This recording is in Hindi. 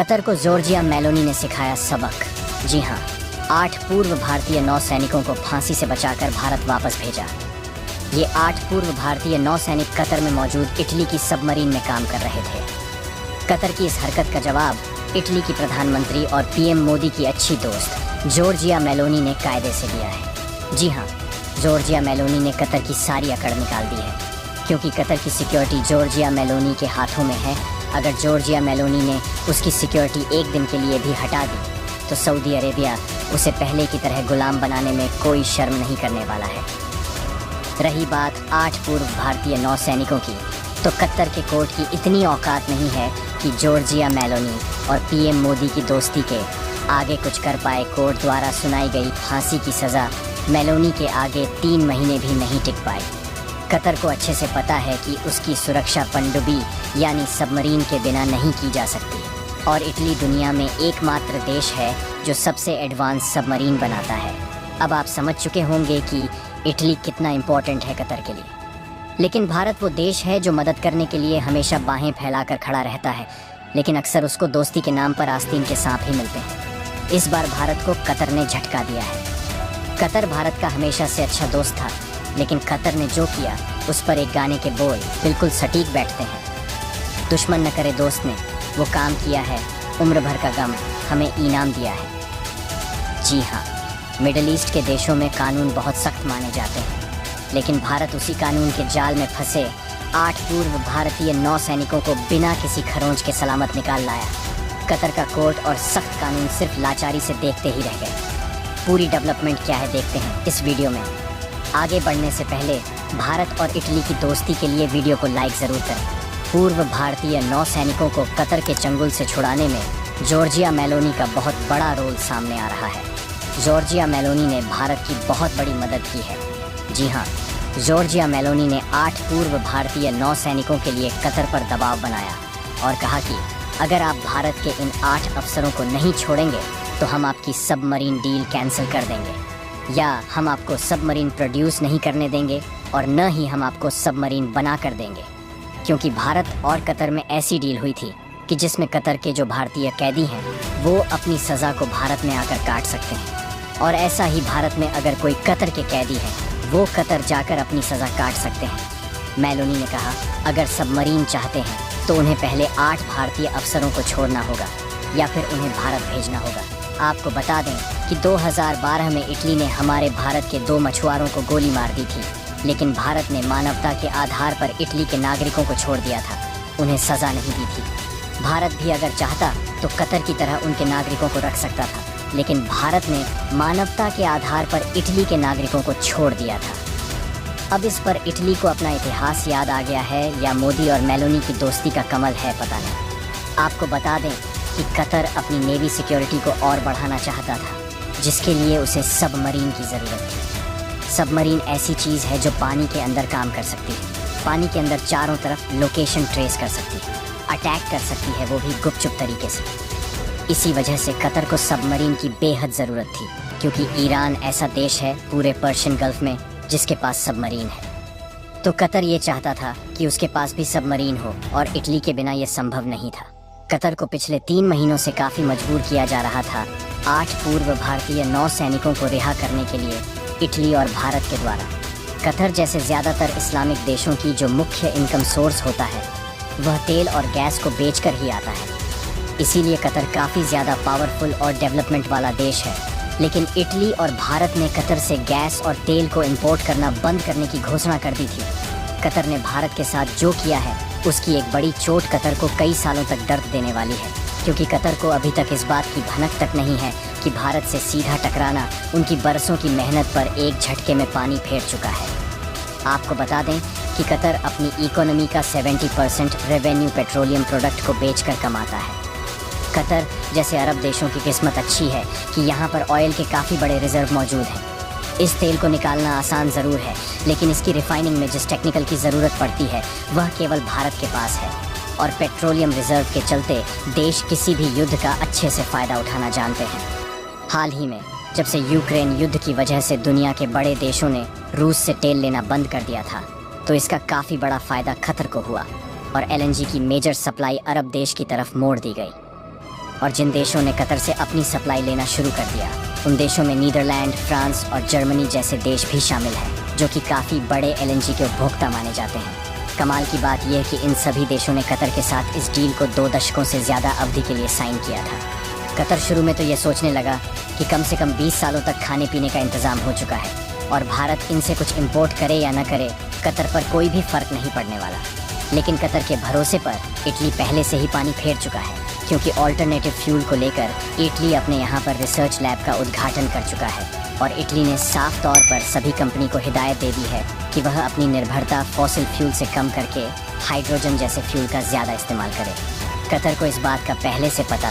कतर को जॉर्जिया मेलोनी ने सिखाया सबक। जी हाँ, 8 पूर्व भारतीय नौसैनिकों को फांसी से बचाकर भारत वापस भेजा। ये 8 पूर्व भारतीय नौसैनिक कतर में मौजूद इटली की सबमरीन में काम कर रहे थे। कतर की इस हरकत का जवाब इटली की प्रधानमंत्री और पीएम मोदी की अच्छी दोस्त जॉर्जिया मेलोनी ने कायदे से दिया है। जी हाँ, जॉर्जिया मेलोनी ने कतर की सारी अकड़ निकाल दी है, क्योंकि कतर की सिक्योरिटी जॉर्जिया मेलोनी के हाथों में है। अगर जॉर्जिया मेलोनी ने उसकी सिक्योरिटी एक दिन के लिए भी हटा दी तो सऊदी अरेबिया उसे पहले की तरह गुलाम बनाने में कोई शर्म नहीं करने वाला है। रही बात 8 पूर्व भारतीय नौसैनिकों की, तो कतर के कोर्ट की इतनी औकात नहीं है कि जॉर्जिया मेलोनी और पीएम मोदी की दोस्ती के आगे कुछ कर पाए। कोर्ट द्वारा सुनाई गई फांसी की सज़ा मेलोनी के आगे 3 महीने भी नहीं टिक पाई। कतर को अच्छे से पता है कि उसकी सुरक्षा पनडुब्बी यानी सबमरीन के बिना नहीं की जा सकती, और इटली दुनिया में एकमात्र देश है जो सबसे एडवांस सबमरीन बनाता है। अब आप समझ चुके होंगे कि इटली कितना इम्पोर्टेंट है कतर के लिए। लेकिन भारत वो देश है जो मदद करने के लिए हमेशा बाहें फैलाकर खड़ा रहता है, लेकिन अक्सर उसको दोस्ती के नाम पर आस्तीन के सांप ही मिलते हैं। इस बार भारत को कतर ने झटका दिया है। कतर भारत का हमेशा से अच्छा दोस्त था, लेकिन कतर ने जो किया उस पर एक गाने के बोल बिल्कुल सटीक बैठते हैं। दुश्मन न करे दोस्त ने वो काम किया है, उम्र भर का गम हमें इनाम दिया है। जी हाँ, मिडिल ईस्ट के देशों में कानून बहुत सख्त माने जाते हैं, लेकिन भारत उसी कानून के जाल में फंसे 8 पूर्व भारतीय नौसैनिकों को बिना किसी खरोंच के सलामत निकाल लाया। कतर का कोर्ट और सख्त कानून सिर्फ लाचारी से देखते ही रह गए। पूरी डेवलपमेंट क्या है देखते हैं इस वीडियो में। आगे बढ़ने से पहले भारत और इटली की दोस्ती के लिए वीडियो को लाइक ज़रूर करें। पूर्व भारतीय नौसैनिकों को कतर के चंगुल से छुड़ाने में जॉर्जिया मेलोनी का बहुत बड़ा रोल सामने आ रहा है। जॉर्जिया मेलोनी ने भारत की बहुत बड़ी मदद की है। जी हाँ, जॉर्जिया मेलोनी ने 8 पूर्व भारतीय नौसैनिकों के लिए कतर पर दबाव बनाया और कहा कि अगर आप भारत के इन 8 अफसरों को नहीं छोड़ेंगे तो हम आपकी सबमरीन डील कैंसिल कर देंगे, या हम आपको सबमरीन प्रोड्यूस नहीं करने देंगे और न ही हम आपको सबमरीन बना कर देंगे। क्योंकि भारत और कतर में ऐसी डील हुई थी कि जिसमें कतर के जो भारतीय कैदी हैं वो अपनी सज़ा को भारत में आकर काट सकते हैं, और ऐसा ही भारत में अगर कोई कतर के कैदी है वो कतर जाकर अपनी सज़ा काट सकते हैं। मेलोनी ने कहा अगर सबमरीन चाहते हैं तो उन्हें पहले 8 भारतीय अफसरों को छोड़ना होगा या फिर उन्हें भारत भेजना होगा। आपको बता दें कि 2012 में इटली ने हमारे भारत के 2 मछुआरों को गोली मार दी थी, लेकिन भारत ने मानवता के आधार पर इटली के नागरिकों को छोड़ दिया था, उन्हें सज़ा नहीं दी थी। भारत भी अगर चाहता तो कतर की तरह उनके नागरिकों को रख सकता था, लेकिन भारत ने मानवता के आधार पर इटली के नागरिकों को छोड़ दिया था। अब इस पर इटली को अपना इतिहास याद आ गया है या मोदी और मेलोनी की दोस्ती का कमल है, पता नहीं। आपको बता दें कि कतर अपनी नेवी सिक्योरिटी को और बढ़ाना चाहता था, जिसके लिए उसे सबमरीन की ज़रूरत थी। सबमरीन ऐसी चीज़ है जो पानी के अंदर काम कर सकती है, पानी के अंदर चारों तरफ लोकेशन ट्रेस कर सकती है, अटैक कर सकती है, वो भी गुपचुप तरीके से। इसी वजह से कतर को सबमरीन की बेहद ज़रूरत थी, क्योंकि ईरान ऐसा देश है पूरे पर्शियन गल्फ में जिसके पास सबमरीन है। तो कतर ये चाहता था कि उसके पास भी सबमरीन हो, और इटली के बिना ये संभव नहीं था। कतर को पिछले 3 महीनों से काफ़ी मजबूर किया जा रहा था 8 पूर्व भारतीय नौसैनिकों को रिहा करने के लिए इटली और भारत के द्वारा। कतर जैसे ज़्यादातर इस्लामिक देशों की जो मुख्य इनकम सोर्स होता है वह तेल और गैस को बेचकर ही आता है। इसीलिए कतर काफ़ी ज़्यादा पावरफुल और डेवलपमेंट वाला देश है। लेकिन इटली और भारत ने कतर से गैस और तेल को इंपोर्ट करना बंद करने की घोषणा कर दी थी। कतर ने भारत के साथ जो किया है उसकी एक बड़ी चोट कतर को कई सालों तक दर्द देने वाली है, क्योंकि कतर को अभी तक इस बात की भनक तक नहीं है कि भारत से सीधा टकराना उनकी बरसों की मेहनत पर एक झटके में पानी फेर चुका है। आपको बता दें कि कतर अपनी इकोनॉमी का 70% रेवेन्यू पेट्रोलियम प्रोडक्ट को बेचकर कमाता है। कतर जैसे अरब देशों की किस्मत अच्छी है कि यहाँ पर ऑयल के काफ़ी बड़े रिजर्व मौजूद हैं। इस तेल को निकालना आसान ज़रूर है, लेकिन इसकी रिफाइनिंग में जिस टेक्निकल की ज़रूरत पड़ती है वह केवल भारत के पास है, और पेट्रोलियम रिजर्व के चलते देश किसी भी युद्ध का अच्छे से फ़ायदा उठाना जानते हैं। हाल ही में जब से यूक्रेन युद्ध की वजह से दुनिया के बड़े देशों ने रूस से तेल लेना बंद कर दिया था, तो इसका काफ़ी बड़ा फ़ायदा कतर को हुआ और एलएनजी की मेजर सप्लाई अरब देश की तरफ मोड़ दी गई। और जिन देशों ने कतर से अपनी सप्लाई लेना शुरू कर दिया उन देशों में नीदरलैंड, फ्रांस और जर्मनी जैसे देश भी शामिल हैं, जो कि काफ़ी बड़े एलएनजी के उपभोक्ता माने जाते हैं। कमाल की बात यह है कि इन सभी देशों ने कतर के साथ इस डील को 2 दशकों से ज़्यादा अवधि के लिए साइन किया था। कतर शुरू में तो ये सोचने लगा कि कम से कम 20 सालों तक खाने पीने का इंतज़ाम हो चुका है और भारत इनसे कुछ इंपोर्ट करे या न करे कतर पर कोई भी फ़र्क नहीं पड़ने वाला। लेकिन कतर के भरोसे पर इटली पहले से ही पानी फेर चुका है, क्योंकि ऑल्टरनेटिव फ्यूल को लेकर इटली अपने यहाँ पर रिसर्च लैब का उद्घाटन कर चुका है और इटली ने साफ तौर पर सभी कंपनी को हिदायत दे दी है कि वह अपनी निर्भरता फॉसिल फ्यूल से कम करके हाइड्रोजन जैसे फ्यूल का ज़्यादा इस्तेमाल करे। कतर को इस बात का पहले से पता